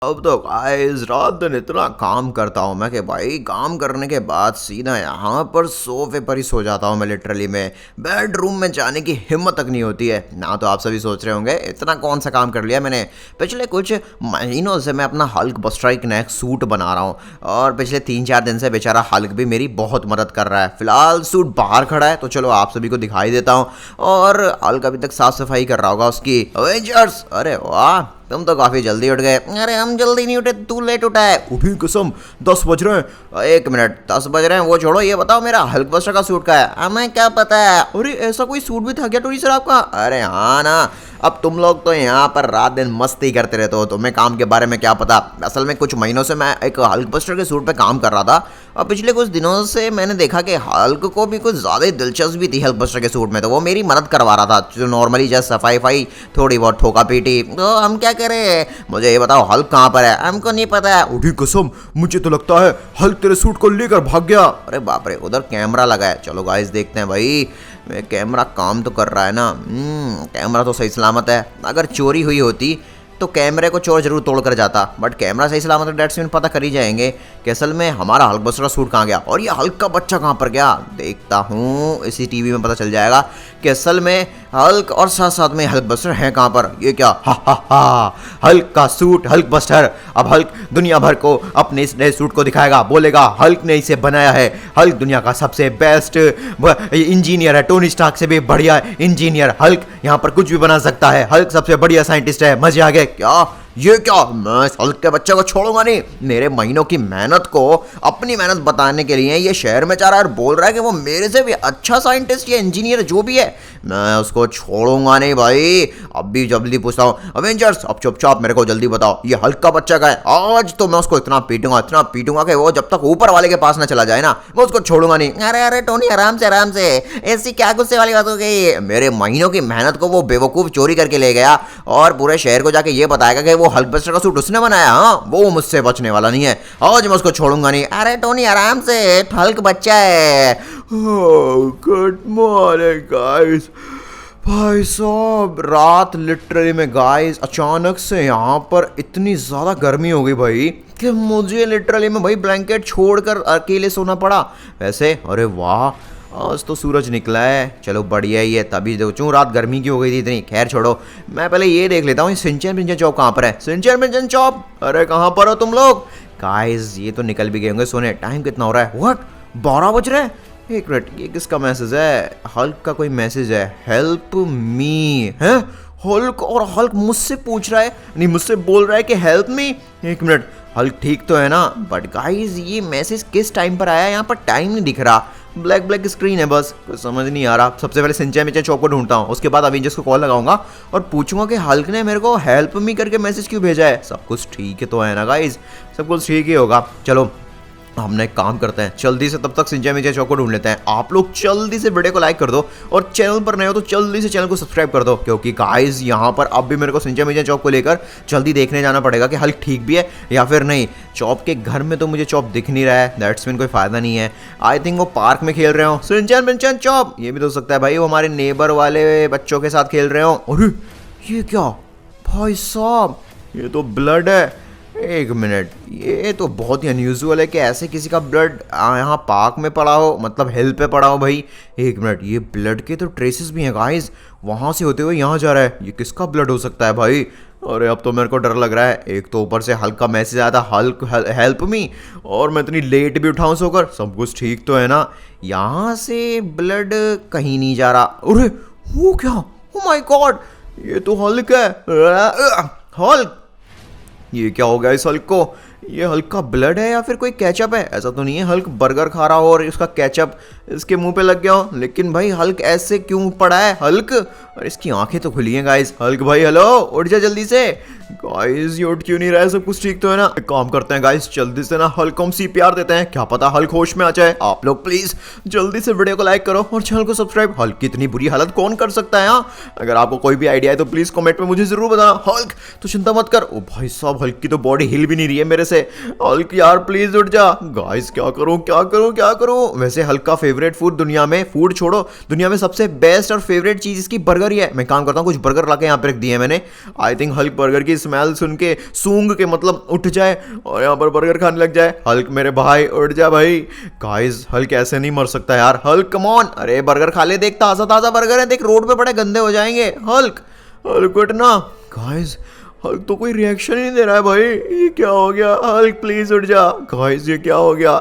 अब तो गाइस रात दिन इतना काम करता हूँ मैं कि भाई काम करने के बाद सीधा यहाँ पर सोफे पर ही सो जाता हूँ मैं लिटरली में बेडरूम में जाने की हिम्मत तक नहीं होती है ना। तो आप सभी सोच रहे होंगे इतना कौन सा काम कर लिया मैंने। पिछले कुछ महीनों से मैं अपना हल्क बस्टर एक नया सूट बना रहा हूँ और पिछले 3-4 दिन से बेचारा हल्क भी मेरी बहुत मदद कर रहा है। फिलहाल सूट बाहर खड़ा है तो चलो आप सभी को दिखाई देता हूँ। और हल्क अभी तक साफ सफाई कर रहा होगा उसकी। अवेंजर्स, अरे वाह तुम तो काफी जल्दी उठ गए। अरे हम जल्दी नहीं उठे, तू लेट उठा है। उठी कसम 10 बज रहे हैं। 1 मिनट, 10 बज रहे हैं वो छोड़ो, ये बताओ मेरा हल्क बस्टर का सूट का है। हमें क्या पता है। अरे ऐसा कोई सूट भी था क्या टोनी सर आपका? अरे हाँ ना, अब तुम लोग तो यहाँ पर रात दिन मस्ती करते रहते हो, तुम्हें काम के बारे में क्या पता। असल में कुछ महीनों से मैं एक हल्क बस्टर के सूट पे काम कर रहा था और पिछले कुछ दिनों से मैंने देखा कि हल्क को भी कुछ ज़्यादा ही दिलचस्पी थी हल्क बस्टर के सूट में। तो वो मेरी मदद करवा रहा था, जो नॉर्मली जैसे सफाई थोड़ी बहुत ठोका पीटी। तो हम क्या करें, मुझे ये बताओ हल्क कहाँ पर है। हमको नहीं पता है। उठी कसम, मुझे तो लगता है हल्क तेरे सूट को लेकर भाग गया। अरे बाप रे, उधर कैमरा लगा है। चलो गाइस देखते हैं भाई, कैमरा काम तो कर रहा है ना। कैमरा तो सही सलामत है। अगर चोरी हुई होती तो कैमरे को चोर जरूर तोड़ कर जाता, बट कैमरा सही सलामत है। डेट्स मीन पता कर ही जाएंगे कि असल में हमारा हल्क बस्टर का सूट कहाँ गया और ये हल्क का बच्चा कहाँ पर गया। देखता हूँ इसी टीवी में पता चल जाएगा कि असल में हल्क और साथ साथ में हल्क बस्टर है कहाँ पर। ये क्या, हा हल्क का सूट, हल्क बस्टर। अब हल्क दुनिया भर को अपने इस नए सूट को दिखाएगा, बोलेगा हल्क ने इसे बनाया है। हल्क दुनिया का सबसे बेस्ट इंजीनियर है, टोनी स्टार्क से भी बढ़िया इंजीनियर। हल्क यहाँ पर कुछ भी बना सकता है। हल्क सबसे बढ़िया साइंटिस्ट है। मजे आ गए क्या? ये क्या, मैं हल्क के बच्चे को छोड़ूंगा नहीं। मेरे महीनों की मेहनत को अपनी मेहनत बताने के लिए ये शहर में जा रहा है और बोल रहा है कि वो मेरे से भी अच्छा साइंटिस्ट या इंजीनियर जो भी है, मैं उसको छोड़ूंगा नहीं भाई। अब भी जल्दी पूछता हूँ, अवेंजर्स अब चुपचाप मेरे को जल्दी बताओ ये हल्क का बच्चा का है। आज तो मैं उसको इतना पीटूंगा कि वो जब तक ऊपर वाले के पास ना चला जाए ना, मैं उसको छोड़ूंगा नहीं। अरे टोनी आराम से, ऐसी क्या गुस्से वाली बात हो गई। मेरे महीनों की मेहनत को वो बेवकूफ चोरी करके ले गया और पूरे शहर को जाके ये बताएगा कि वो हल्क बस्टर का सूट उसने बनाया। हाँ, वो मुझसे बचने वाला नहीं है। आज मैं उसको छोड़ूंगा नहीं। अरे टोनी आराम से, हल्क बच्चा है। Good morning guys. भाई साहब रात लिटरली में गाइस अचानक से यहाँ पर इतनी ज़्यादा गर्मी हो गई भाई कि मुझे लिटरली में भाई ब्लैंकेट छोड़कर अकेले सोना पड़ा। वैसे अरे वाह, आज तो सूरज निकला है, चलो बढ़िया ही है। तभी सोचूं रात गर्मी की हो गई थी इतनी। खैर छोड़ो, मैं पहले ये देख लेता हूँ सिंचन पिंचन चौक कहाँ पर है। सिंचन पिंचन चौक, अरे कहाँ पर हो तुम लोग? गाइस ये तो निकल भी गए होंगे सोने। टाइम कितना हो रहा है? व्हाट, 12 बज रहे हैं। एक मिनट, ये किसका मैसेज है? हल्क का कोई मैसेज है। हेल्प मी है हल्क, और हल्क मुझसे पूछ रहा है, नहीं मुझसे बोल रहा है कि हेल्प मी। एक मिनट, हल्क ठीक तो है ना? बट गाइस ये मैसेज किस टाइम पर आया? यहाँ पर टाइम नहीं दिख रहा, ब्लैक स्क्रीन है बस, कुछ समझ नहीं आ रहा। सबसे पहले सिंचन मिंचन चौक को ढूंढता हूँ, उसके बाद अवेंजर्स को कॉल लगाऊंगा और पूछूंगा कि हल्क ने मेरे को हेल्प मी करके मैसेज क्यों भेजा है। सब कुछ ठीक है तो है ना गाइस? सब कुछ ठीक ही होगा। चलो हमने एक काम करते हैं, जल्दी से तब तक सिंचन मिंचन चौक को ढूंढ लेते हैं। आप लोग जल्दी से वीडियो को लाइक कर दो और चैनल पर नए हो तो जल्दी से चैनल को सब्सक्राइब कर दो, क्योंकि गाइस यहाँ पर अब भी मेरे को सिंचन मिंचन चौक को लेकर जल्दी देखने जाना पड़ेगा कि हल्क ठीक भी है या फिर नहीं। चौप के घर में तो मुझे चौप दिख नहीं रहा है, दैट्स मीन कोई फायदा नहीं है। आई थिंक वो पार्क में खेल रहे हो। सिंचन मिंचन चौप, ये भी तो हो सकता है भाई वो हमारे नेबर वाले बच्चों के साथ खेल रहे हो। अरे ये क्या भाई साहब, ये तो ब्लड है। एक मिनट, ये तो बहुत ही अनयूजुअल है कि ऐसे किसी का ब्लड यहाँ पार्क में पड़ा हो, मतलब हिल पे पड़ा हो भाई। एक मिनट, ये ब्लड के तो ट्रेसेस भी हैं गाइस, वहाँ से होते हुए यहाँ जा रहा है। ये किसका ब्लड हो सकता है भाई? अरे अब तो मेरे को डर लग रहा है। एक तो ऊपर से हल्क का मैसेज आया था, हल्क हेल्प मी, और मैं इतनी लेट भी उठाऊँ सोकर। सब कुछ ठीक तो है ना? यहाँ से ब्लड कहीं नहीं जा रहा। अरे वो क्या, ओ माय गॉड, ये तो हल्क है। हल्क, ये क्या हो गया इस हल्क को? ये हल्क का ब्लड है या फिर कोई केचप है? ऐसा तो नहीं है हल्क बर्गर खा रहा हो और उसका केचप इसके मुंह पे लग गया हो, लेकिन भाई हल्क ऐसे क्यों पड़ा है? हल्क, और इसकी आंखें तो खुली हैं गाइस। हल्क भाई हेलो, उठ जा जल्दी से। गाइस ये उठ क्यों नहीं रहा है? सब कुछ ठीक तो है ना? एक काम करते हैं गाइस, जल्दी से ना हल्क को हम CPR देते हैं, क्या पता हल्क होश में आ जाए। आप लोग प्लीज जल्दी से वीडियो को लाइक करो और चैनल को सब्सक्राइब। हल्क की इतनी बुरी हालत कौन कर सकता है यहाँ? अगर आपको कोई भी आइडिया है तो प्लीज कमेंट में मुझे जरूर बताना। हल्क तो चिंता मत कर। ओ भाई साहब, हल्क की तो बॉडी हिल भी नहीं रही है मेरे से। हल्क यार प्लीज उठ जा। गाइस क्या करूं क्या करूं क्या करूं। वैसे हल्क का फेवरेट फूड दुनिया में, फूड छोड़ो, दुनिया में सबसे बेस्ट और फेवरेट चीज इसकी बर्गर ही है। मैं काम करता हूं, कुछ बर्गर लाके यहाँ पे रख दिए हैं मैंने। आई थिंक हल्क बर्गर की स्मेल सुन के सूंघ के मतलब उठ जाए और यहाँ पर बर्गर खाने लग जाए। हल्क मेरे भाई उठ जा भाई। गाइस हल्क ऐसे नहीं मर सकता यार। हल्क कम ऑन, अरे बर्गर खा ले, देख ताजा ताजा बर्गर है, देख रोड पे पड़े गंदे हो जाएंगे। हल्क हल्क उठना। गाइस हल्क तो कोई रिएक्शन ही नहीं दे रहा है भाई, ये क्या हो गया। हल्क प्लीज उठ जा। गाइस ये क्या हो गया,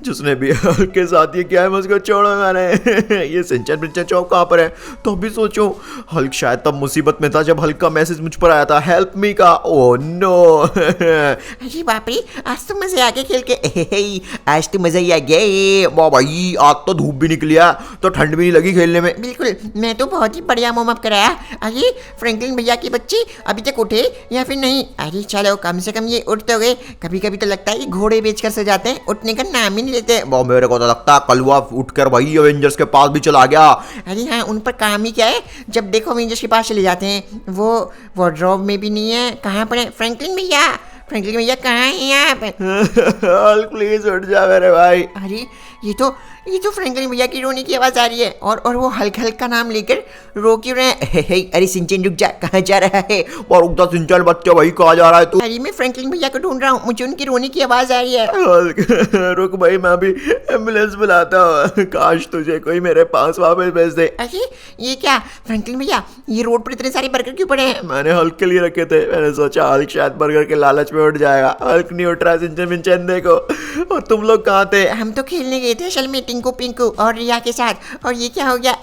जिसने भी हल्क के साथ ये किया है मैं उसको छोड़ो मैंने। ये सिंचन पिंचन चौक कहाँ पर है, तो अभी सोचो हल्क शायद तब मुसीबत में था जब हल्क का मैसेज मुझ पर आया था हेल्प मी का। Oh no. अरे बाप रे, आज तो मजे आ गए खेल के। आज तो मजा ही आ गया। वाह भाई आज तो धूप भी निकली है तो ठंड भी नहीं लगी खेलने में। बिल्कुल, मैं तो बहुत ही बढ़िया वार्म अप कराया। अरे फ्रैंकलिन भैया की बच्ची अभी तक उठे या फिर नहीं? अरे चलो कम से कम ये उठ तो गए। कभी कभी तो लगता है ये घोड़े बेचकर सो जाते हैं, उठने का नाम ही नहीं लेते। वो मेरे को तो लगता है कलवा उठकर भाई एवेंजर्स के पास भी चला गया। अरे हाँ, उन पर काम ही क्या है, जब देखो अवेंजर्स के पास चले जाते हैं। वो वार्डरोब में भी नहीं है, कहाँ पर है फ्रैंकलिन भैया? फ्रैंकलिन भैया कहाँ हैं यहाँ पे? हल्क प्लीज उठ जा मेरे भाई। अरे ये तो फ्रैंकलिन भैया की रोने की आवाज आ रही है, और वो हल्क हल्क का नाम लेकर रो क्यों रहे हैं? अरे सिंचन रुक जा, कहाँ जा रहा है? और रुक जा सिंचन बच्चा भाई, कहाँ जा रहा है तू? अरे मैं फ्रैंकलिन भैया को ढूंढ रहा हूँ, मुझे उनकी रोने की आवाज आ रही है। हल्क रुक भाई, मैं अभी एम्बुलेंस बुलाता हूँ। काश तुझे कोई मेरे पास वापस भेज दे। अरे ये क्या फ्रैंकलिन भैया, ये रोड पर इतने सारे बर्गर क्यों पड़े हैं? मैंने हल्क के लिए रखे थे, मैंने सोचा हल्क शायद बर्गर के लालच में उठ जाएगा। हल्क नहीं उठ रहा सिंचन पिंचन देखो। और तुम लोग कहाँ थे? हम तो खेलने गए थे असल में टिंकू पिंकू और रिया के साथ। और ये क्या हो गया?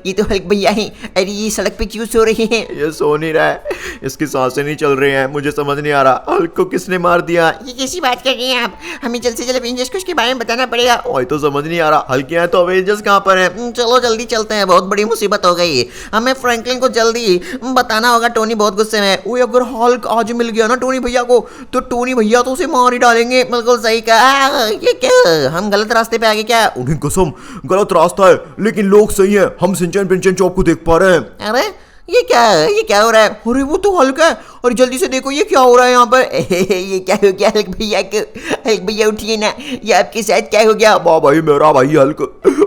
ये तो हल्क भैया हैं। अरे ये सड़क पे क्यों सो रहे हैं? ये सो नहीं रहा है, इसकी सांसें नहीं चल रही हैं। मुझे समझ नहीं आ रहा हल्क को किसने मार दिया। ये कैसी बात कर रहे हैं आप? हमें जल्द से जल्द अवेंजर्स को इसके बारे में बताना पड़ेगा। वही तो समझ नहीं आ रहा, हल्क यहाँ है तो अवेंजर्स कहाँ पर है? चलो जल्दी चलते हैं, बहुत बड़ी मुसीबत हो गई। हमें फ्रैंकलिन को जल्दी बताना होगा। टोनी बहुत गुस्से में है। ओए अगर हल्क आज मिल गया ना टोनी भैया को, तो टोनी भैया तो उसे मार ही डालेंगे। बिल्कुल सही कहा। ये क्या, हम गलत रास्ते पे आ गए क्या? उन्हें कसम गलत रास्ता है, लेकिन लोग सही हैं। हम सिंचन पिंचन चौक को देख पा रहे हैं। अरे ये क्या हो रहा है? अरे वो तो हल्क है, और जल्दी से देखो ये क्या हो रहा है यहाँ पर। ये क्या हो गया हल्क भैया को? हल्क भैया उठिए ना, ये आपके साथ क्या हो गया? वाह भाई मेरा भाई हल्क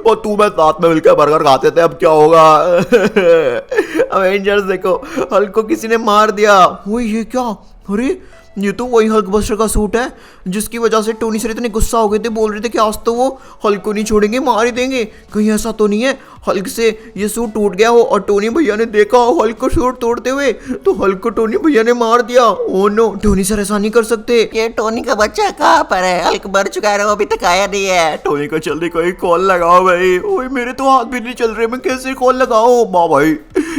और तू मैं साथ में मिलकर बर्गर खाते थे, अब क्या होगा? अवेंजर्स देखो, हल्क को किसी ने मार दिया। वो ये क्या? अरे ये तो वही हल्क बस्टर का सूट है जिसकी वजह से टोनी सर इतने गुस्सा हो गए थे, बोल रहे थे कि आज तो वो हल्क को नहीं छोड़ेंगे, मार ही देंगे। कहीं ऐसा तो नहीं है हल्क से ये सूट टूट गया हो और टोनी भैया ने देखा हो हल्क को सूट तोड़ते हुए, तो हल्क को टोनी भैया ने मार दिया। ओह नो, टोनी सर ऐसा नहीं कर सकते। ये टोनी का बच्चा कहाँ पर है? हल्क मर चुका है, वो अभी तक आया नहीं है। टोनी को जल्दी कोई कॉल लगाओ भाई। ओए मेरे तो हाथ भी नहीं चल रहे, मैं कैसे कॉल लगाऊं? वाह भाई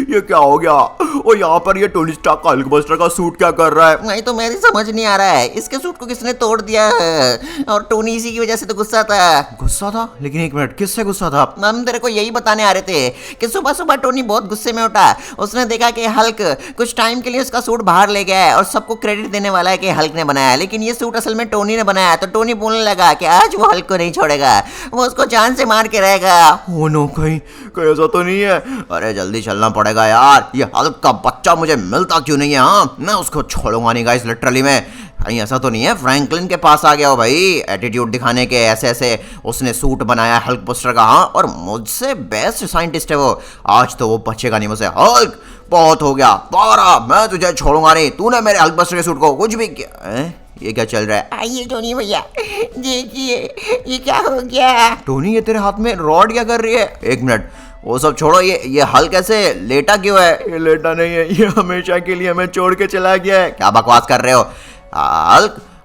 ये क्या हो गया? और यहाँ पर ये टोनी स्टार्क का हल्क बस्टर का सूट क्या कर रहा है? वही तो मेरी समझ नहीं आ रहा है, इसके सूट को किसने तोड़ दिया है? और टोनी इसी की वजह से तो गुस्सा था। गुस्सा था? लेकिन एक मिनट, किससे गुस्सा था? हम तेरे को यही बताने आ रहे थे कि सुबह सुबह टोनी बहुत गुस्से में उठा। उसने देखा कि हल्क कुछ टाइम के लिए उसका सूट बाहर ले गया है और सबको क्रेडिट देने वाला है कि हल्क ने बनाया, लेकिन ये सूट असल में टोनी ने बनाया। तो टोनी बोलने लगा कि आज वो हल्क को नहीं छोड़ेगा, वो उसको जान से मार के रहेगा। ओह नो, कहीं ऐसा तो नहीं है? अरे जल्दी चलना पड़ेगा यार, ये हल्क का बच्चा मुझे मिलता क्यों नहीं है? हाँ मैं उसको छोड़ूंगा नहीं गाइस, लिटरली में। कहीं ऐसा तो नहीं है फ्रैंकलिन के पास आ गया हो भाई एटीट्यूड दिखाने के, ऐसे ऐसे उसने सूट बनाया हल्क बस्टर का। हाँ, और मुझसे बेस्ट साइंटिस्ट है वो, आज तो वो बचेगा नहीं मुझसे। हल्क बहुत हो गया, पारा मैं तुझे छोड़ूंगा नहीं, तूने मेरे हल्क बस्टर के सूट को कुछ भी किया। ये क्या चल रहा है? आइए टोनी भैया देखिए ये क्या हो गया। टोनी ये तेरे हाथ में रॉड क्या कर रही है? एक मिनट, वो सब छोड़ो, ये हल्क ऐसे लेटा क्यों है? ये लेटा नहीं है, ये हमेशा के लिए हमें छोड़ के चला गया है। क्या बकवास कर रहे हो?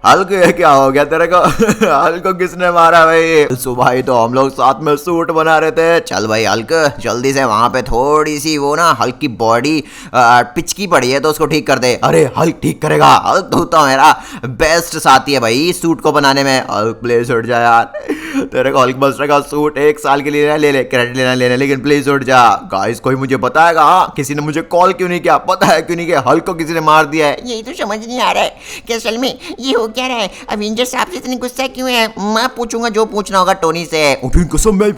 हल्क ये क्या हो गया तेरे को? हल्क को किसने मारा भाई? सुबह ही तो हम लोग साथ में सूट बना रहे थे। चल भाई हल्क जल्दी से वहां पे थोड़ी सी वो ना हल्क की बॉडी पिचकी पड़ी है तो उसको ठीक कर दे। अरे हल्क ठीक करेगा, हल्क तो मेरा बेस्ट साथी है भाई सूट को बनाने में। हल्क प्लीज उठ जा यार, तेरे को हल्क बस्टर का सूट 1 साल के लिए ले क्रेडिट लेना, लेकिन प्लीज उठ जा। गाइस कोई मुझे बताएगा? हाँ, किसी ने मुझे कॉल क्यों नहीं किया? पता है क्यों नहीं किया? हल्क को किसी ने मार दिया है। यही तो समझ नहीं आ रहा है कि असल में ये हो क्या रहा है? अवेंजर साहब से इतनी गुस्सा क्यों है? मैं पूछूंगा जो पूछना होगा टोनी से। उठिन कसम मैं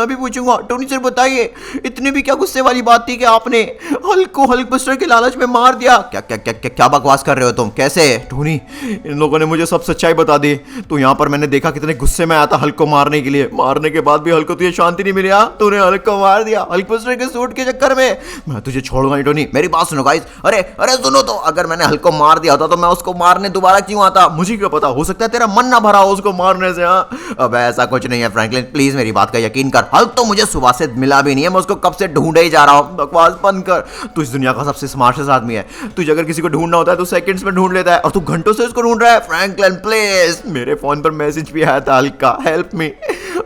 भी पूछूंगा। टोनी सर बताइए, इतनी भी क्या गुस्से वाली बात थी कि आपने हल्क को हल्क बस्टर के लालच में मार दिया? क्या क्या क्या क्या क्या बकवास कर रहे हो तुम? कैसे? टोनी, इन लोगों ने मुझे सब सच्चाई बता दी। तो यहाँ पर मैंने देखा कितने गुस्से में आया था हल्क को मारने के लिए। मारने के बाद भी हल्क को तुझे शांति नहीं मिली। तूने हल्क को मार दिया हल्क बस्टर के सूट के चक्कर में। मैं तुझे छोड़ूंगा नहीं टोनी। मेरी बात सुनो गाइस। अरे अरे सुनो तो, अगर मैंने हल्क को मार दिया होता तो मैं उसको मारने दोबारा क्यों आता? मुझे क्या पता, हो सकता है तेरा मन ना भरा हो उसको मारने से। हाँ, अब ऐसा कुछ नहीं है फ्रैंकलिन, प्लीज मेरी बात का यकीन कर। हल्क तो मुझे सुबह से मिला भी नहीं है, मैं उसको कब से ढूंढे ही जा रहा हूँ। बकवास बंद कर। तू इस दुनिया का सबसे स्मार्टेस्ट आदमी है। तुझे अगर किसी को ढूंढना होता है तो सेकंड्स में ढूंढ लेता है, और तू घंटों से उसको ढूंढ रहा है। Franklin please. मेरे फोन पर मैसेज भी आया था हल्क का, हेल्प मी,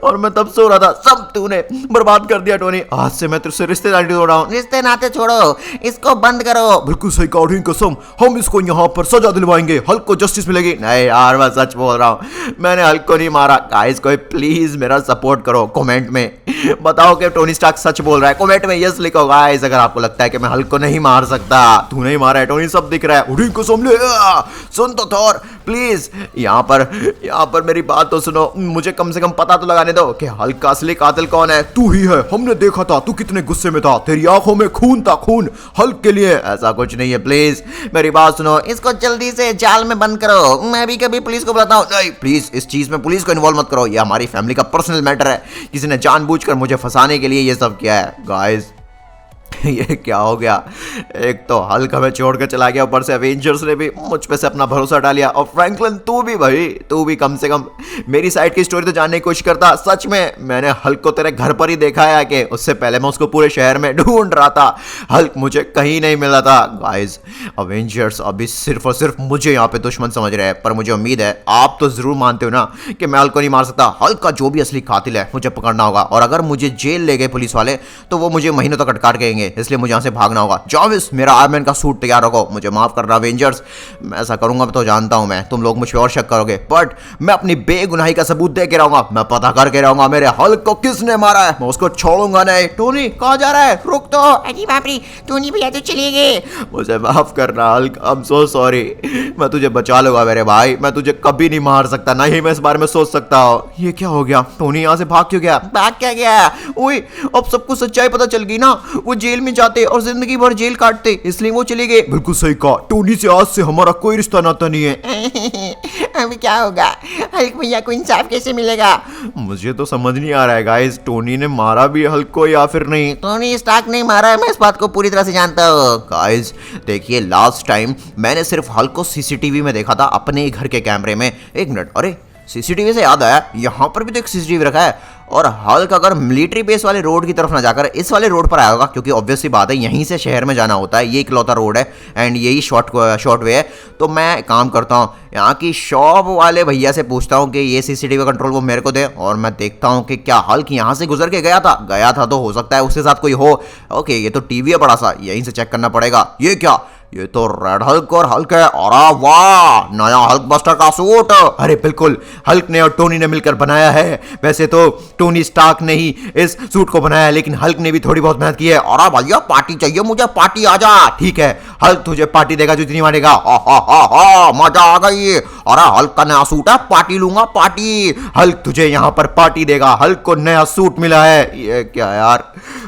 और मैं तब सो रहा था। सब तूने बर्बाद कर दिया टोनी। आज से मैं तुझसे रिश्तेदारी तोड़ रहा हूँ। रिश्ते नाते छोड़ो, इसको बंद करो। बिल्कुल सही कहा उठिन कसम, हम इसको यहाँ पर सजा दिलवाएंगे। हल्क को जस्टिस मिलेगी। नहीं यार, मैं सच बोल रहा हूँ, मैंने हल्क को नहीं मारा। गाइस कोई प्लीज मेरा सपोर्ट करो, कमेंट में बताओ कि टोनी स्टार्क सच बोल रहा है। कमेंट में यस लिखो गाइस अगर आपको लगता है कि मैं हल्क को नहीं मार सकता। तू नहीं मारा है टोनी, सब दिख रहा है। उठिन कसम ले। सुन तो थोर प्लीज, यहाँ पर मेरी बात तो सुनो। मुझे कम से कम पता तो लगाने दो कि हल्क का असली कातिल कौन है। तू ही है, हमने देखा था तू कितने गुस्से में था। तेरी आंखों में खून था, खून हल्क के लिए। ऐसा कुछ नहीं है, प्लीज मेरी बात सुनो। इसको जल्दी से जाल में बंद करो। मैं भी कभी पुलिस को बताऊं। नहीं प्लीज, इस चीज में पुलिस को इन्वॉल्व मत करो। ये हमारी फैमिली का पर्सनल मैटर है। किसी ने जानबूझकर मुझे फंसाने के लिए ये सब किया है। गाइस ये क्या हो गया? एक तो हल्क हमें छोड़ कर चला गया, ऊपर से अवेंजर्स ने भी मुझ पे से अपना भरोसा डालिया। और फ्रैंकलिन तू भी भाई, तू भी कम से कम मेरी साइड की स्टोरी तो जानने की कोशिश करता। सच में मैंने हल्क को तेरे घर पर ही देखा है कि उससे पहले मैं उसको पूरे शहर में ढूंढ रहा था। हल्क मुझे कहीं नहीं मिला था। गाइस अवेंजर्स अभी सिर्फ और सिर्फ मुझे यहाँ पे दुश्मन समझ रहे हैं, पर मुझे उम्मीद है आप तो जरूर मानते हो ना कि मैं हल्क को नहीं मार सकता। हल्क का जो भी असली कातिल है मुझे पकड़ना होगा, और अगर मुझे जेल ले गए पुलिस वाले तो वो मुझे महीनों तक अटकाट गएंगे। इसलिए मुझे यहाँ से भागना होगा। जाविस, मेरा आयरन मैन का सूट तैयार रखो। मुझे माफ करना अवेंजर्स, मैं ऐसा करूंगा तो जानता हूं मैं, तुम लोग मुझ पे और शक करोगे, बट मैं अपनी बेगुनाही का सबूत दे के रहूंगा। मैं पता करके रहूंगा मेरे हल्क को किसने मारा है। मैं उसको छोड़ूंगा नहीं। टोनी कहाँ जा रहा है? रुक तो। अरे बाप रे, टोनी भैया तो चले गए। मुझे माफ करना Hulk, I am so sorry. मैं तुझे बचा लूंगा मेरे भाई। मैं तुझे कभी नहीं मार सकता, ना ही मैं इस बारे में सोच सकता हूँ। ये क्या हो गया? टोनी यहाँ से भाग क्यों गया? भाग क्या गया? ओए, अब सबको सच्चाई पता चल गई ना। वो जेल में जाते और जिंदगी भर जेल काटते, इसलिए वो चले गए। बिल्कुल सही कहा। टोनी से आज से हमारा कोई रिश्ता नाता नहीं है। अभी क्या होगा? हल्क भैया को इंसाफ कैसे मिलेगा? मुझे तो समझ नहीं आ रहा है गाइस, टोनी ने मारा भी हल्क को या फिर नहीं। टोनी स्टार्क नहीं मारा है, मैं इस बात को पूरी तरह से जानता हूँ। गाइस देखिए, लास्ट टाइम मैंने सिर्फ हल्क को सीसीटीवी में देखा था, अपने ही घर के कैमरे में। एक मिनट, अरे सीसीटीवी से याद आया, यहाँ पर भी तो एक सीसीटीवी रखा है। और हल्क अगर मिलिट्री बेस वाले रोड की तरफ ना जाकर इस वाले रोड पर आया होगा, क्योंकि ऑब्वियस सी बात है यहीं से शहर में जाना होता है, ये इकलौता रोड है एंड यही शॉर्ट वे है। तो मैं काम करता हूँ, यहाँ की शॉप वाले भैया से पूछता हूँ कि ये सीसीटीवी कंट्रोल वो मेरे को दे, और मैं देखता हूँ कि क्या हल्क यहाँ से गुजर के गया था तो हो सकता है उसके साथ कोई हो। ओके, ये तो टीवी है बड़ा सा, यहीं से चेक करना पड़ेगा। ये क्या? ये तो रेड हल्क और हल्क है। अरे वाह, नया हल्क बस्टर का सूट। अरे बिल्कुल, हल्क ने और टोनी ने मिलकर बनाया है। वैसे तो टोनी स्टार्क ने ही इस सूट को बनाया है, लेकिन हल्क ने भी थोड़ी बहुत मेहनत की है। अरे भैया पार्टी चाहिए मुझे, पार्टी आ जा। ठीक है, हल्क तुझे पार्टी देगा जो इतनी मारेगा। मजा आ गई। अरे हल्क का नया सूट है, पार्टी लूंगा, पार्टी। हल्क तुझे यहाँ पर पार्टी देगा। हल्क को नया सूट मिला है। ये क्या यार,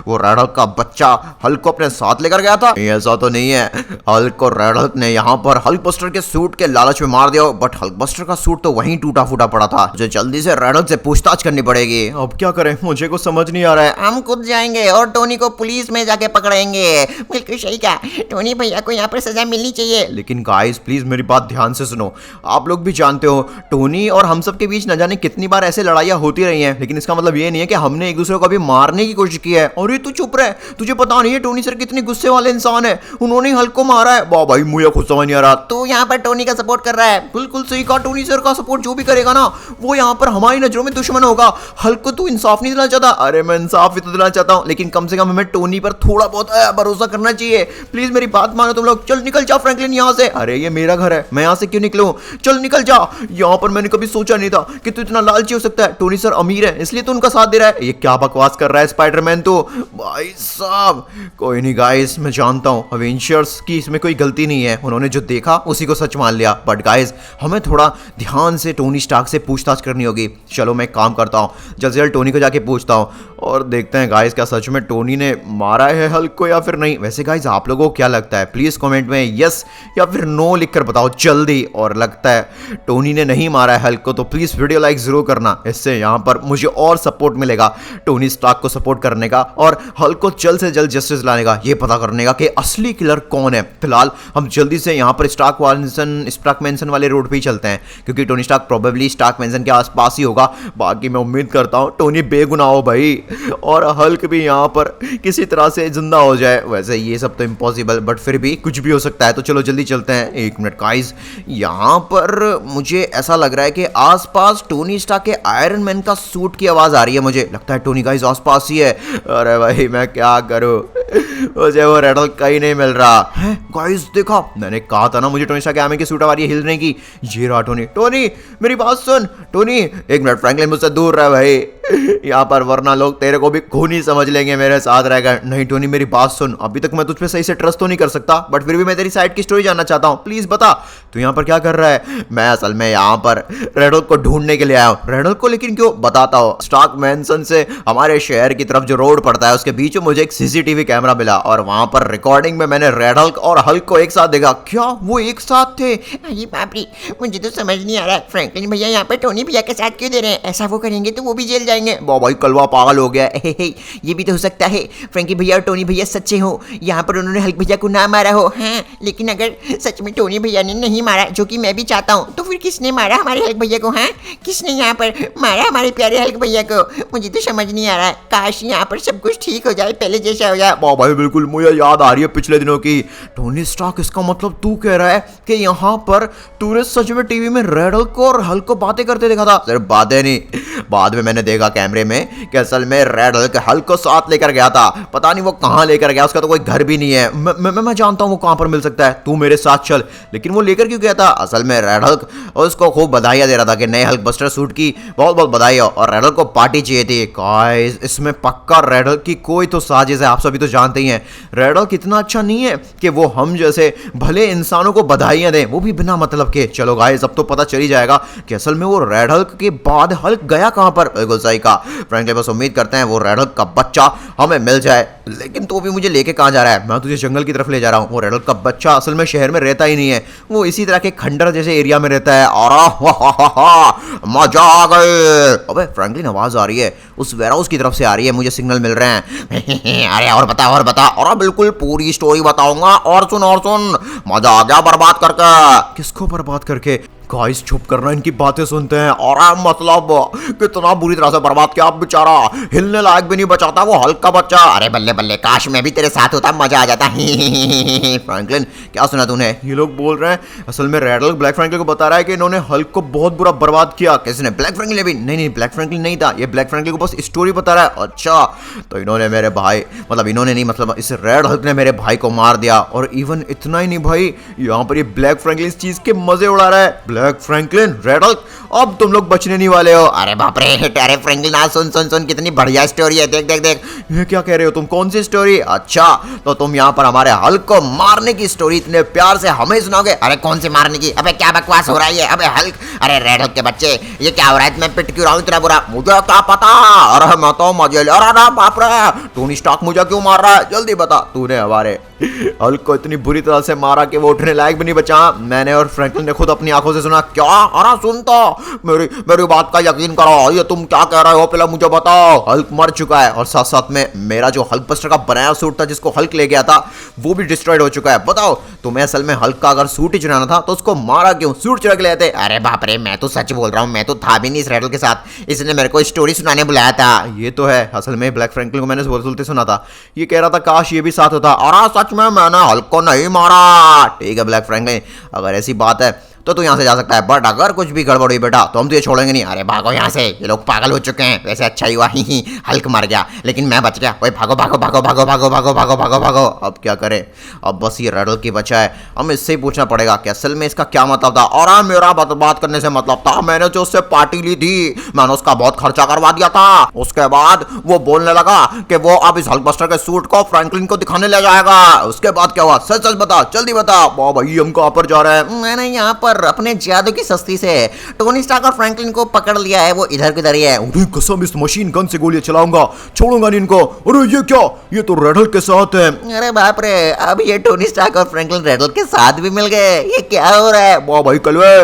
वो रेड हल्क का बच्चा हल्क को अपने साथ लेकर गया था? ऐसा तो नहीं है, हल्क को रेड हल्क ने यहाँ पर हल्क बस्टर के सूट के लालच में मार दिया, बट हल्क बस्टर का सूट तो वहीं टूटा फूटा पड़ा था। मुझे जल्दी से रेड हल्क से पूछताछ करनी पड़ेगी। अब क्या करें, मुझे कुछ समझ नहीं आ रहा है। हम खुद जाएंगे और टोनी को पुलिस में जाके पकड़ेंगे। बिल्कुल सही कहा, टोनी भैया को यहाँ पर सजा मिलनी चाहिए। लेकिन गाइस प्लीज मेरी बात ध्यान से सुनो। आप लोग भी जानते हो टोनी और हम सब के बीच न जाने कितनी बार ऐसे लड़ाइयाँ होती रही हैं, लेकिन इसका मतलब ये नहीं है कि हमने एक दूसरे को कभी मारने की कोशिश की है। और ये तू चुप रहे, तुझे पता नहीं है टोनी सर कितने गुस्से वाले इंसान है। उन्होंने हल्क को मारा है। वाह भाई, मुझे खुद समझ नहीं आ रहा। तू यहाँ पर टोनी का सपोर्ट कर रहा है। बिल्कुल सही कहा, टोनी सर का सपोर्ट जो भी करेगा ना, वो यहाँ पर हमारी नजरों में दुश्मन होगा। हल्क को तू इंसाफ नहीं दिलाना चाहता? अरे मैं इंसाफ ही तो दिलाना चाहता हूँ, लेकिन कम से कम हमें टोनी पर थोड़ा बहुत भरोसा करना चाहिए। प्लीज मेरी बात मानो तुम लोग। चल निकल जाओ फ्रैंकलिन यहाँ से। अरे ये मेरा घर है, मैं यहाँ से क्यों निकलूं? चल निकल जा, यहाँ पर मैंने कभी सोचा नहीं था कि तू इतना लालची हो सकता है। टोनी सर अमीर है इसलिए तो उनका साथ दे रहा है। ये क्या बकवास कर रहा है स्पाइडरमैन तो। भाई साहब कोई नहीं गाइस, मैं जानता हूँ अवेंजर्स की इसमें कोई गलती नहीं है, उन्होंने जो देखा उसी को सच मान लिया। बट गाइस हमें थोड़ा ध्यान से टोनी स्टार्क से पूछताछ करनी होगी। चलो मैं एक काम करता हूँ, जल्द से जल्द टोनी को जाके पूछता हूँ और देखते हैं गाइस क्या सच में टोनी ने मारा है हल्क को या फिर नहीं। वैसे गाइस आप लोगों को क्या लगता है, प्लीज कमेंट में यस या फिर नो लिखकर बताओ जल्दी। और लगता है टोनी ने नहीं मारा है हल्क को तो प्लीज वीडियो लाइक जरूर करना, इससे यहाँ पर मुझे और सपोर्ट मिलेगा टोनी स्टार्क को सपोर्ट करने का और हल्क को जल्द से जल्द जस्टिस लाने का, ये पता करने का कि असली किलर कौन है। फिलहाल हम जल्दी से यहाँ पर स्टार्क मैंसन वाले रोड पे ही चलते हैं क्योंकि टोनी स्टार्क प्रोबेबली स्टार्क मैंसन के आसपास ही होगा। बाकी मैं उम्मीद करता हूँ टोनी बेगुनाह हो भाई और हल्क भी यहाँ पर किसी तरह से जिंदा हो जाए। वैसे ये सब तो इम्पॉसिबल बट फिर भी कुछ भी हो सकता है। तो चलो जल्दी चलते हैं। एक मिनट गाइस, यहाँ पर मुझे ऐसा लग रहा है कि आसपास टोनी स्टार्क के आयरन मैन का सूट की आवाज आ रही है। मुझे लगता है टोनी गाइस आसपास ही है। अरे भाई मैं क्या करूं, मुझे वो रेड हल्क कहीं नहीं मिल रहा है। गाइस देखा, मैंने कहा था ना मुझे टोनी स्टार्क के आर्मी की सूट आ रही है हिलने की। ये रहा टोनी। टोनी मेरी बात सुन। टोनी एक मिनट, फ्रैंकलिन मुझसे दूर रह भाई यहाँ पर, वरना लोग तेरे को भी खून ही समझ लेंगे मेरे साथ रहकर। नहीं टोनी मेरी बात सुन, अभी तक मैं तुझ पे सही से ट्रस्ट तो नहीं कर सकता बट फिर भी मैं तेरी साइड की स्टोरी जानना चाहता हूँ। प्लीज बता तू यहाँ पर क्या कर रहा है। मैं असल में यहाँ पर रेड हल्क को ढूंढने के लिए आया हूँ। रेड हल्क को लेकिन क्यों, बताता हूँ। स्टार्क मैंसन से हमारे शहर की तरफ जो रोड पड़ता है उसके बीच में मुझे एक सीसीटीवी कैमरा मिला और वहां पर रिकॉर्डिंग में मैंने रेड हल्क और हल्क को एक साथ देखा। क्या वो एक साथ थे? अरे बाप रे, मुझे तो समझ नहीं आ रहा है फ्रैंकलिन भैया यहाँ पर टोनी भैया के साथ क्यों दे रहे हैं। ऐसा वो करेंगे तो वो भी जेल जाएंगे। भाई कलवा पागल हो गया है। ये भी तो हो सकता है फ्रैंकी भैया और टोनी भैया सच्चे हो, यहाँ पर उन्होंने हल्क भैया को ना मारा हो। हाँ लेकिन अगर सच में टोनी भैया ने नहीं मारा, जो कि मैं भी चाहता हूँ, तो फिर किसने मारा हमारे हल्क भैया को? हाँ किसने यहाँ पर मारा हमारे प्यारे हल्क भैया को? मुझे तो समझ नहीं आ रहा है। काश यहाँ पर सब कुछ ठीक हो जाए, पहले जैसा हो जाए। भाई बिल्कुल मुझे याद आ रही है पिछले दिनों की। टोनी स्टार्क इसका मतलब तू कह रहा है कि यहाँ पर तूने सच में टीवी में रेड हल्क को और हल्क को बातें करते देखा था? सिर्फ बातें नहीं, बाद में मैंने देखा कैमरे में कि असल में रेड हल्क को साथ लेकर गया था। पता नहीं वो कहां लेकर गया, उसका तो कोई घर भी नहीं है। मैं जानता हूं वो कहां पर मिल सकता है, तू मेरे साथ चल। लेकिन वो लेकर क्यों गया था? असल में रेड हल्क उसको खूब बधाइयां दे रहा था कि नए हल्क बस्टर सूट की बहुत बहुत बधाई हो, और रेड हल्क को पार्टी चाहिए थी। गाइस इसमें पक्का रेड हल्क की कोई तो साजिश है। आप सभी तो जानते ही हैं रेड हल्क इतना अच्छा नहीं है कि वो हम जैसे भले इंसानों को बधाइयां दे, वो भी बिना मतलब के। चलो गाइस अब तो पता चल ही जाएगा कि असल में वो रेड हल्क के बाद हल्क गया कहां पर। बिल्कुल सही कहा फ्रैंकलिन, बस उम्मीद करते हैं वो रेड हल्क का बच्चा हमें मिल जाए। लेकिन तो भी मुझे लेके कहां जा रहा है? मैं तुझे जंगल की तरफ ले जा रहा हूं। वो रेड हल्क का बच्चा असल में शहर में रहता ही नहीं है, वो इसी तरह के खंडर जैसे एरिया में रहता है। और मजा आ गए। अबे फ्रैंकलिन आवाज आ रही है, उस वेयरहाउस की तरफ से आ रही है, मुझे सिग्नल मिल रहे हैं। अरे और बता और बता। और बिल्कुल पूरी स्टोरी बताऊंगा। और सुन मजा आ गया बर्बाद करके। किसको बर्बाद करके? गाइस चुप करना, इनकी बातें सुनते हैं। और मतलब कितना बुरी तरह से बर्बाद किया, आप बेचारा हिलने लायक भी नहीं बचाता वो हल्क का बच्चा। अरे बल्ले बल्ले, काश मैं भी तेरे साथ होता, मजा आ जाता। फ्रैंकलिन क्या सुना तूने? ये लोग बोल रहे हैं असल में रेड हल्क ब्लैक फ्रैंकलिन को बता रहा है कि इन्होंने हल्क को बहुत बुरा बर्बाद किया। किसने? ब्लैक फ्रैंकलिन भी? नहीं ब्लैक फ्रैंकलिन नहीं था, ये ब्लैक फ्रैंकलिन को बस स्टोरी बता रहा है। अच्छा तो इन्होंने मेरे भाई, मतलब इन्होंने नहीं, मतलब इस रेड हल्क ने मेरे भाई को मार दिया। और इवन इतना ही नहीं भाई, यहाँ पर ये ब्लैक फ्रैंकलिन इस चीज के मजे उड़ा रहा है। ब्लैक फ्रैंकलिन रेड हल्क अब तुम लोग बचने नहीं वाले हो। अरे बाप रे, अरे फ्रैंकलिन आज सुन कितनी बढ़िया स्टोरी है। देख देख देख। ये क्या कह रहे हो तुम? कौन सी स्टोरी? अच्छा तो तुम यहाँ पर हमारे हल्क को मारने की स्टोरी इतने प्यार से हमें सुनाओगे? अरे कौन सी मारने की? अबे क्या बकवास हो रहा है? अबे हल्क, अरे रेड हल्क के बच्चे, ये क्या हो रहा है? मैं पिट क्यों रहा हूँ इतना बुरा? मुझे क्या पता। अरे मैं तो मजे ले रहा। बाप रे, टोनी स्टार्क मुझे क्यों मार रहा है? जल्दी बता। तूने हमारे हल्क को इतनी बुरी तरह से मारा कि वो उठने लायक भी नहीं बचा। मैंने और फ्रैंकलिन ने खुद अपनी आंखों से सुना। क्या? अरे सुन तो, मेरी बात का यकीन करो। ये तुम क्या कह रहे हो पहले मुझे बताओ। हल्क मर चुका है और साथ साथ में मेरा जो हल्क बस्टर का बनाया सूट था जिसको हल्क ले गया था वो भी डिस्ट्रॉयड हो चुका है। बताओ तुम्हें असल में हल्क का अगर सूट ही चुराना था तो उसको मारा क्यों? सूट चुरा के ले आते। अरे बाप रे, मैं तो सच बोल रहा हूँ, मैं तो था भी नहीं इस रेड हल्क के साथ, इसने मेरे को स्टोरी सुनाने बुलाया था। ये तो है, असल में ब्लैक फ्रैंकलिन को मैंने बोलते सुना था, ये कह रहा था काश ये भी साथ होता। और सच सच में मैंने हल्क को नहीं मारा। ठीक है ब्लैक फ्रैंकलिन, अगर ऐसी बात है तो तू यहाँ से जा सकता है, बट अगर कुछ भी गड़बड़ हुई बेटा तो हम तुझे छोड़ेंगे नहीं। अरे भागो यहाँ से, ये लोग पागल हो चुके हैं। वैसे अच्छा ही हुआ ही हल्क मर गया, लेकिन मैं बच गया। ओए भागो भागो भागो भागो भागो भागो भागो भागो भागो। अब क्या करें, अब बस ये रडल की बचा है। हमें इससे ही पूछना पड़ेगा कि असल में इसका क्या मतलब था। और हाँ, मेरा बात करने से मतलब था, मैंने जो उससे पार्टी ली थी मैंने उसका बहुत खर्चा करवा दिया था। उसके बाद वो बोलने लगा कि वो अब इस हल्कबस्टर के सूट को फ्रैंकलिन को दिखाने ले जाएगा। उसके बाद क्या हुआ, सच सच बता, जल्दी बता। भाई हम कहाँ पर जा रहे हैं? मैंने यहाँ पर अपने जादू की सस्ती से टोनी स्टार्क और फ्रैंकलिन को पकड़ लिया है, वो इधर किधर ही है। अरे कसम, इस मशीन गन से गोलियां चलाऊंगा, छोड़ूंगा नहीं इनको। अरे ये क्या, ये तो रेडल के साथ है। अरे बाप रे, अब ये टोनी स्टार्क और फ्रैंकलिन रेडल के साथ भी मिल गए, ये क्या हो रहा है? वाह भाई कलवे,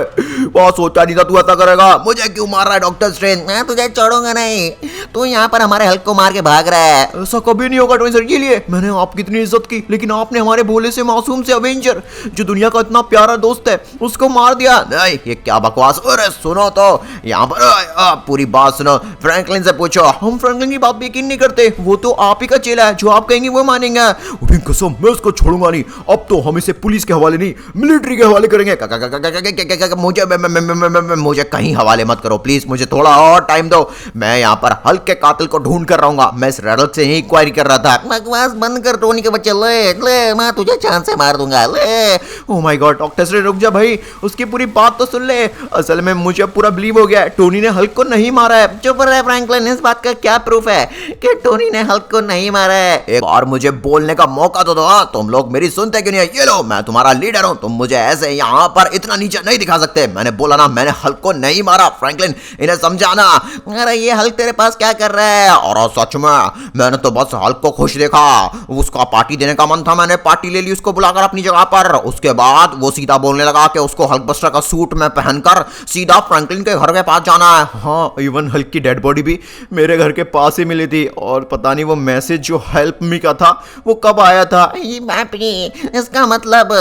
वाह सोचा नहीं था तू ऐसा करेगा। मुझे क्यों मार रहा है डॉक्टर स्ट्रेंज? मैं तुझे छोड़ूंगा नहीं, तू यहाँ पर हमारे हल्क को मार के भाग रहा है। ऐसा कभी नहीं होगा टोनी सर, ये लिए मैंने आपकी इतनी इज्जत की, लेकिन आपने हमारे भोले से मासूम से अवेंजर, जो दुनिया का इतना प्यारा दोस्त है, उसको मार दिया। नहीं, ये क्या बकवास। अरे सुनो तो, यहाँ पर पूरी बात सुनो। फ्रैंकलिन से पूछो। हम फ्रैंकलिन की बात भी यकीन नहीं करते, वो तो आप ही का चेला है, जो आप कहेंगे वो मानेंगे। अरे कसम, मैं उसको छोड़ूंगा नहीं। अब तो हम इसे पुलिस के हवाले नहीं, मिलिट्री के हवाले करेंगे। मुझे कहीं हवाले मत करो प्लीज, मुझे थोड़ा और टाइम दो। मैं यहाँ पर हल्क के कातिल को ढूंढ कर रहूंगा। मैं इस रेडल से ही इंक्वायरी कर रहा था। बकवास बंद कर टोनी के बच्चे, ले मैं तुझे चांद से मार दूंगा, ले। Oh my God, doctor strange रुक जा भाई, उसकी पूरी बात तो सुन ले। असल में मुझे पूरा बिलीव हो गया है, टोनी ने हल्क को नहीं मारा है। चुप रहे फ्रैंकलिन, इस बात का क्या प्रूफ है कि टोनी ने हल्क को नहीं मारा है? एक और मुझे बोलने का मौका तो दो। तुम लोग मेरी सुनते क्यों नहीं है? ये लो, मैं तुम्हारा लीडर हूँ, तुम मुझे ऐसे यहाँ पर इतना नीचे नहीं दिखा सकते। मैंने बोला ना, मैंने हल्क को नहीं मारा। फ्रैंकलिन, इन्हें समझाना। अरे ये हल्क तेरे पास क्या कर रहा है? और सच में मैंने तो बस हल्क को खुश देखा, उसका पार्टी देने का मन था, मैंने पार्टी ले ली उसको बुलाकर अपनी जगह पर। उसके बाद वो सीधा बोलने लगा कि उसको हल्कबस्टर का सूट में पहनकर सीधा फ्रैंकलिन के घर के पास जाना है। हाँ, इवन हल्क की डेड बॉडी भी मेरे घर के पास ही मिली थी, और पता नहीं वो मैसेज जो हेल्प मी का था वो कब आया था। ये बाप रे, इसका मतलब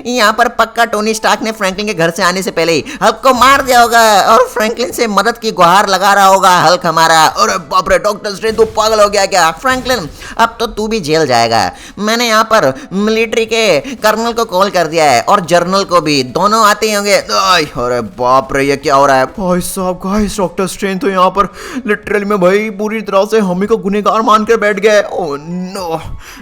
यहाँ पर पक्का टोनी स्टार्क ने फ्रैंकलिन के घर से आने से पहले ही हल्क को मार दिया होगा और फ्रैंकलिन से मदद की गुहार लगा रहा होगा हल्क हमारा। अरे बाप रे, डॉक्टर स्ट्रेंज तू पागल हो गया क्या? फ्रैंकलिन, अब तो तू भी जेल जाएगा। मैंने यहाँ पर मिलिट्री के कर्नल को कॉल कर दिया है और जर्नल को भी, दोनों आते ही होंगे। अरे बाप रे, ये क्या हो रहा है? भाई साहब, गाइस डॉक्टर स्ट्रेंज तो यहाँ पर लिटरली में भाई पूरी तरह से हम ही को गुनहगार मानकर बैठ गए। ओह नो,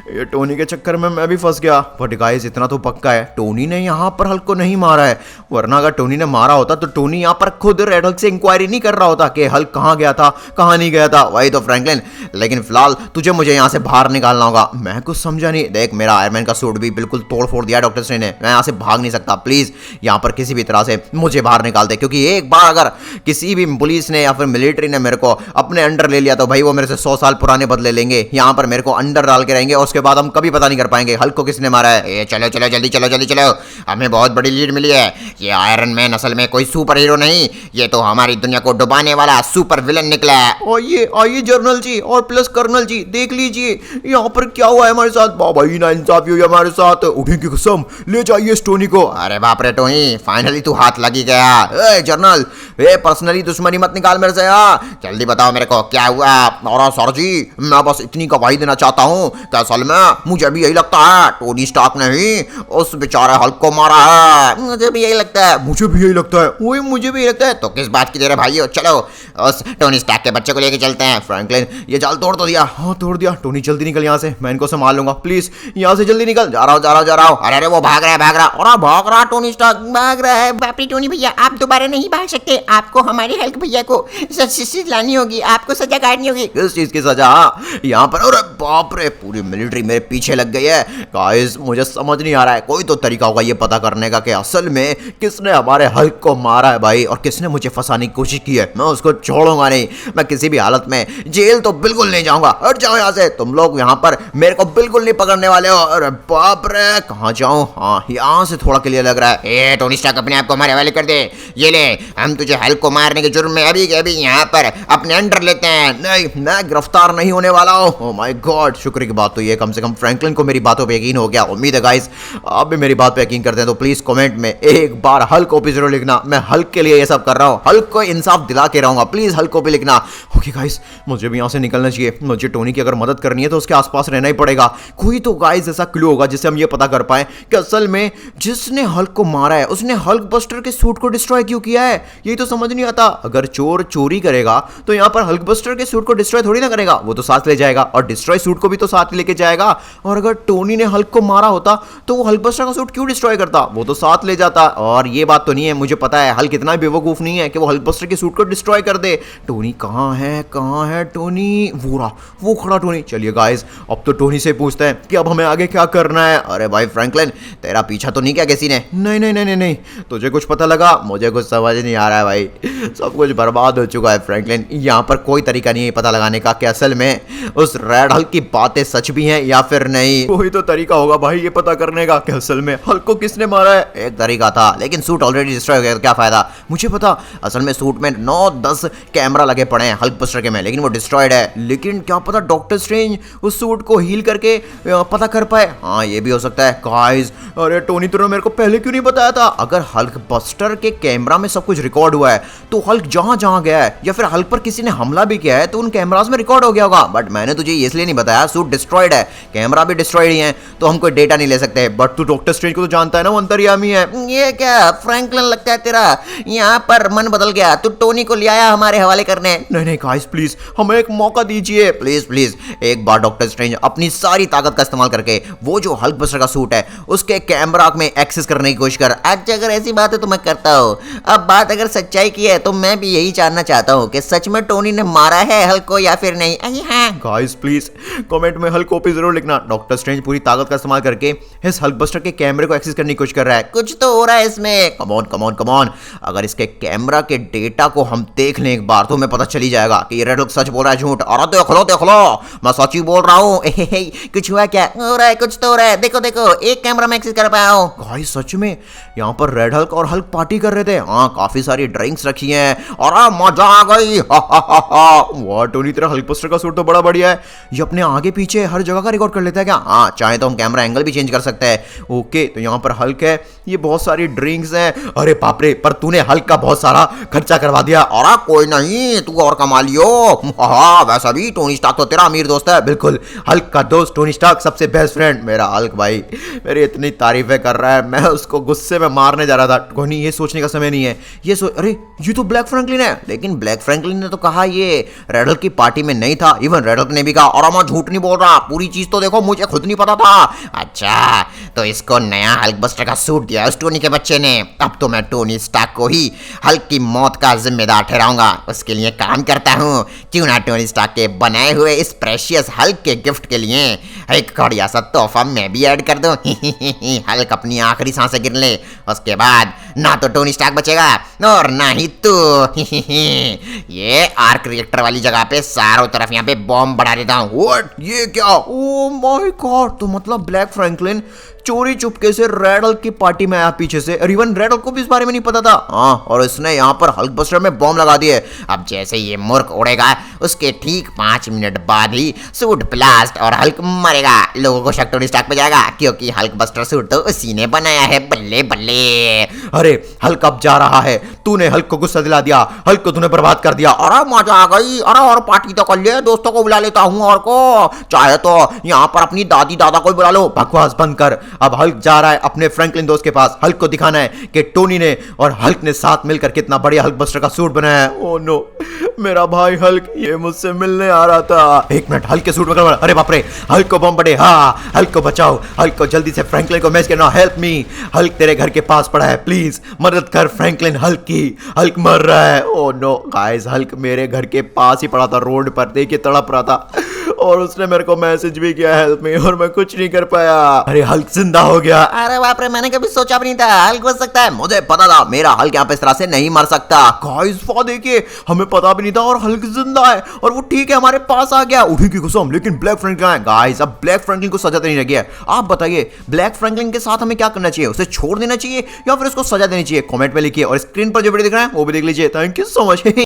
ये टोनी के चक्कर में मैं भी फंस गया। बट गाइस इतना तो पक्का है, टोनी ने यहाँ पर हल्क को नहीं मारा है, वरना अगर टोनी ने मारा होता तो टोनी यहाँ पर खुद रेड हल्क से इंक्वायरी नहीं कर रहा होता कि हल्क कहाँ गया था, कहाँ नहीं गया था। वही तो फ्रैंकलिन, लेकिन फिलहाल तुझे मुझे यहाँ से बाहर निकालना होगा। मैं कुछ समझा नहीं। देख, मेरा आयरन का सूट भी बिल्कुल तोड़ फोड़ दिया डॉक्टर स्ट्रेंज ने, मैं यहाँ से भाग नहीं सकता। प्लीज यहाँ पर किसी भी तरह से मुझे बाहर निकाल दे, क्योंकि एक बार अगर किसी भी पुलिस ने या फिर मिलिट्री ने मेरे को अपने अंडर ले लिया तो भाई वो मेरे से 100 साल पुराने बदले लेंगे। यहाँ पर मेरे को अंडर डाल के रहेंगे और उसके बाद हम कभी पता नहीं कर पाएंगे हल्क को किसने मारा है। ए, चलो चलो जल्दी चलो जल्दी चलो, हमें बहुत बड़ी लीड मिली है। ये आयरन मैन असल में कोई सुपर हीरो नहीं, ये तो हमारी दुनिया को डुबाने वाला सुपर विलन निकला है। आइए आइए जनरल जी और प्लस कर्नल जी, देख लीजिए यहाँ पर क्या हुआ है हमारे साथ। बाबा ही ना इंसाफी हुई हमारे साथ। उठी की कसम, ले जाइए इस टोनी को। अरे बाप रे टोनी, फाइनली तू हाथ लगी गया। ए जनरल, ए पर्सनली दुश्मनी मत निकाल मेरे से। जल्दी बताओ मेरे को क्या हुआ। और सर जी, मैं बस इतनी गवाही देना चाहता हूँ कि असल में मुझे भी यही लगता है टोनी स्टार्क ने ही उस बेचारे हल्क को मारा है। मुझे भी यही लगता है। मुझे भी यही लगता है। वही मुझे भी यही लगता है। तो किस बात की देर है भाइयों, चलो उस टोनी स्टार्क के बच्चे को लेके चलते हैं। फ्रैंकलिन, ये जाल तोड़ तो दिया। हाँ तोड़ दिया। टोनी जल्दी निकल यहाँ से, मैं इनको संभाल लूंगा। प्लीज यहाँ से जल्दी निकल। जा रहा हूँ जा रहा हूँ जा रहा हूँ। अरे वो भाग रहा है भाग रहा। और भाग रहा टोनी स्टार्क भाग रहा है। बापरी टोनी भैया, आप दोबारा नहीं भाग सकते, आपको हमारे हल्क भैया को सजा लानी होगी, आपको सजा काटनी होगी। किस चीज की सजा? यहाँ पर अरे बाप रे, पूरी मिलिट्री मेरे पीछे लग गई है। गाइस मुझे समझ नहीं आ रहा है, कोई तो तरीका होगा ये पता करने का कि असल में किसने हमारे हल्क को मारा है भाई, और किसने मुझे फंसाने की कोशिश की है। मैं उसको छोड़ूंगा नहीं, मैं किसी भी हालत में जेल तो बिल्कुल नहीं जाऊंगा। हट जाओ यहाँ से, तुम लोग यहाँ पर मेरे को बिल्कुल नहीं पकड़ने वाले हो। अरे बाप रे, कहाँ जाऊँ? हाँ यहाँ से थोड़ा क्लियर लग रहा है। ए टोनी स्टार्क, अपने आप को हमारे हवाले कर दे। ये ले, हम तुझे हल्क को मारने के जुर्म में अभी के अभी यहाँ पर अपने अंडर लेते हैं। नहीं, मैं गिरफ्तार नहीं होने वाला हूँ। ओह माय गॉड, शुक्र की बात तो ये कम से कम फ्रैंकलिन को मेरी बातों पे यकीन हो गया। उम्मीद है गाइस आप भी मेरी बात पे यकीन करते हैं तो प्लीज कमेंट में एक बार हल्क ओपी जरूर लिखना। मैं हल्क के लिए ये सब कर रहा हूँ, हल्क को इंसाफ दिला के रहूंगा। प्लीज हल्क ओपी लिखना। ओके गाइस, मुझे भी यहाँ से निकलना चाहिए। मुझे टोनी की अगर मदद करनी है तो उसके आसपास रहना ही पड़ेगा। कोई तो गाइस ऐसा क्लू होगा जिससे हम ये पता कर पाए कि असल में जिसने हल्क को मारा है उसने हल्क बस्टर के सूट को डिस्ट्रॉय क्यों किया है। यही तो समझ नहीं आता। अगर चोर चोरी करेगा तो यहाँ पर हल्क बस्टर के सूट को डिस्ट्रॉय थोड़ी ना करेगा, वो तो साथ ले जाएगा और डिस्ट्रॉय सूट को भी तो साथ लेके जाएगा। और अगर टोनी ने हल्क को मारा होता तो वो हल्क बस्टर का सूट क्यों डिस्ट्रॉय करता, वो तो साथ ले जाता। और ये बात तो नहीं है, मुझे पता है हल्क इतना बेवकूफ नहीं है कि वो हल्क बस्टर के सूट को डिस्ट्रॉय कर दे। टोनी कहाँ है टोनी? वो रहा, वो खड़ा टोनी। चलिए गाइस अब तो टोनी से पूछते हैं कि अब हमें आगे क्या करना है। अरे भाई फ्रैंकलिन, तेरा पीछा तो नहीं किया किसी ने? नहीं नहीं नहीं नहीं नहीं, तुझे कुछ पता लगा? मुझे कुछ समझ नहीं आ रहा है भाई, सब कुछ बर्बाद हो चुका है फ्रैंकलिन। यहाँ पर कोई तरीका नहीं है पता लगाने का कि असल में उस रेड हल्क की बातें सच भी हैं या फिर नहीं। कोई तो तरीका होगा भाई ये पता करने का कि असल में हल्क को किसने मारा है। एक तरीका था लेकिन सूट ऑलरेडी डिस्ट्रॉय हो गया तो क्या फायदा। मुझे पता, असल में सूट में 9-10 कैमरा लगे पड़े हैं हल्क बस्टर के में, लेकिन वो डिस्ट्रॉयड है। लेकिन क्या पता डॉक्टर स्ट्रेंज उस सूट को हील करके पता कर पाए। हाँ ये भी हो सकता है। गाइस, अरे टोनी तूने मेरे को पहले क्यों नहीं बताया था? अगर हल्क बस्टर के कैमरा में सब कुछ रिकॉर्ड हुआ है तो हल्क जहां जहां गया है या फिर हल्क पर किसी ने हमला भी किया है तो उन कैमरास में रिकॉर्ड हो गया होगा। बट मैंने तुझे इसलिए नहीं बताया, सूट डिस्ट्रॉयड है, कैमरा भी डिस्ट्रॉयड ही है, तो हम कोई डेटा नहीं ले सकते। बट तू डॉक्टर स्ट्रेंज को तो जानता है ना, वो अंतर्यामी है। ये क्या फ्रैंकलिन, लगता है तेरा यहाँ पर मन बदल गया। तू टोनी को ले आया हमारे हवाले करने। नहीं नहीं गाइस प्लीज हमें एक मौका दीजिए। प्लीज प्लीज एक बार डॉक्टर स्ट्रेंज अपनी सारी ताकत का इस्तेमाल करके वो जो हल्क बस्टर का सूट है उसके कैमरा में एक्सेस करने की कोशिश कर। अच्छा अगर ऐसी बात है तो मैं करता हूँ। अब बात अगर सच्चाई की है तो मैं भी यही जानना चाहता हूँ कि सच में टोनी ने मारा है हल्क को या फिर नहीं। अरे हाँ गाइस प्लीज कमेंट में हल्क ओपी जरूर लिखना। डॉक्टर स्ट्रेंज पूरी ताकत का इस्तेमाल करके इस हल्क बस्टर के कैमरे को एक्सेस करने की कोशिश कर रहा है। कुछ तो हो रहा है इसमें। कमॉन कमॉन कमॉन, अगर इसके कैमरा के डेटा को हम देख लें एक बार तो हमें पता चली जाएगा कि ये रेड हल्क सच बोल रहा है झूठ। और देख लो मैं सच ही बोल रहा हूँ। कुछ हुआ क्या? हो रहा है, कुछ तो हो रहा है। देखो देखो एक कैमरा में एक्सेस कर पाया हूँ। गाइस सच में यहाँ पर रेड हल्क और हल्क पार्टी कर रहे थे। हाँ काफी सारी ड्रिंक्स रखी हैं और मजा आ गई। वाह टोनी तेरा हल्क बस्टर का सूट तो बड़ा बढ़िया है। ये अपने आगे पीछे हर जगह का रिकॉर्ड कर लेता है क्या? हाँ चाहे तो हम कैमरा एंगल भी चेंज कर सकते हैं। ओके तो यहाँ पर हल्क है, ये बहुत सारी ड्रिंक्स हैं। अरे बाप रे, पर तूने हल्क का बहुत सारा खर्चा करवा दिया। और कोई नहीं, तू और कमा लियो। हाँ वैसा भी टोनी स्टार्क तो तेरा अमीर दोस्त है। बिल्कुल, हल्क का दोस्त टोनी स्टार्क सबसे बेस्ट फ्रेंड। मेरा हल्क भाई मेरी इतनी तारीफें कर रहा है, मैं उसको गुस्से में मारने जा रहा था। कोई नहीं, ये सोचने का समय नहीं है। अरे ये तो ब्लैक फ्रैंकलिन है। लेकिन ब्लैक फ्रैंकलिन ने तो कहा ये रेड हल्क की पार्टी में नहीं था। इवन रेड हल्क ने भी कहा और मैं झूठ नहीं बोल रहा, पूरी चीज तो देखो मुझे खुद नहीं पता था। अच्छा तो इसको नया हल्क बस्टर का सूट दिया उस टोनी के बच्चे ने। अब तो मैं टोनी स्टार्क को ही हल्क की मौत का जिम्मेदार ठहराऊंगा। उसके लिए काम करता हूँ। क्यों ना टोनी स्टार्क के बनाए हुए इस प्रेशियस हल्क के गिफ्ट के लिए एक बढ़िया सा तोहफा मैं भी ऐड कर दूं। हल्क अपनी आखिरी सांसें गिर ले, उसके बाद ना तो टोनी स्टार्क बचेगा और ना ही तू। ये आर्क रिएक्टर वाली जगह पे चारों तरफ यहाँ पे बॉम्ब बढ़ा देता हूँ। व्हाट, ये क्या? ओ माय गॉड, तो मतलब ब्लैक फ्रैंकलिन चोरी चुपके से रेड हल्क की पार्टी में आया पीछे से, और इवन रेड हल्क को भी इस बारे में नहीं पता था। हाँ और इसने यहाँ पर हल्क बस्टर में बॉम्ब लगा दिए। अब जैसे ये मूर्ख उड़ेगा उसके ठीक 5 मिनट बाद ही सूट ब्लास्ट और हल्क मरेगा। लोगों को शक टोनी स्टार्क पे जाएगा क्योंकि हल्क बस्टर सूट तो उसी ने बनाया है। बल्ले बल्ले। अरे हल्क अब जा रहा है, तूने हल्क को गुस्सा दिला दिया, हल्क को तूने बर्बाद कर दिया। अरे मजा आ गई। अरे और पार्टी तो कर ले, दोस्तों को बुला लेता हूँ और को, चाहे तो यहाँ पर अपनी दादी दादा को बुला लो। बकवास बंद कर। अब हल्क जा रहा है अपने फ्रैंकलिन दोस्त के पास। हल्क को दिखाना है कि टोनी ने और हल्क ने साथ मिलकर कितना बढ़िया हल्क बस्टर का सूट बनाया है। ओह नो, मेरा भाई हल्क ये मुझसे मिलने आ रहा था। एक मिनट, हल्क के सूट में गड़बड़। अरे बाप रे, हल्क को बम पड़े। हाँ हल्क को बचाओ, हल्क को जल्दी से फ्रैंकलिन को मैच करना। हेल्प मी, हल्क तेरे घर के पास पड़ा है, प्लीज मदद कर फ्रैंकलिन हल्क की। हल्क मर रहा है। ओह नो गाइस, हल्क मेरे घर के पास ही पड़ा था, रोड पर, देखिए तड़प रहा था, और उसने मेरे को मैसेज भी किया हेल्प मी, और मैं कुछ नहीं कर पाया। अरे हल्क जिंदा हो गया। अरे बाप रे, मैंने कभी सोचा भी नहीं था हल्क बच सकता है। मुझे पता था मेरा हल्क यहाँ पे इस तरह से नहीं मर सकता। गाइस वो देखिए, हमें पता भी नहीं नहीं था और हल्क जिंदा है और वो ठीक है हमारे पास आ गया। उठी की कसम, लेकिन ब्लैक फ्रैंकलिन है गाइस। अब ब्लैक फ्रैंकलिन को सजा देनी रह गया है। आप बताइए ब्लैक फ्रैंकलिन के साथ हमें क्या करना चाहिए? उसे छोड़ देना चाहिए या फिर उसको सजा देनी चाहिए? कमेंट में लिखिए और स्क्रीन पर जो वीडियो दिख रहा है वो भी देख लीजिए। Thank you so much.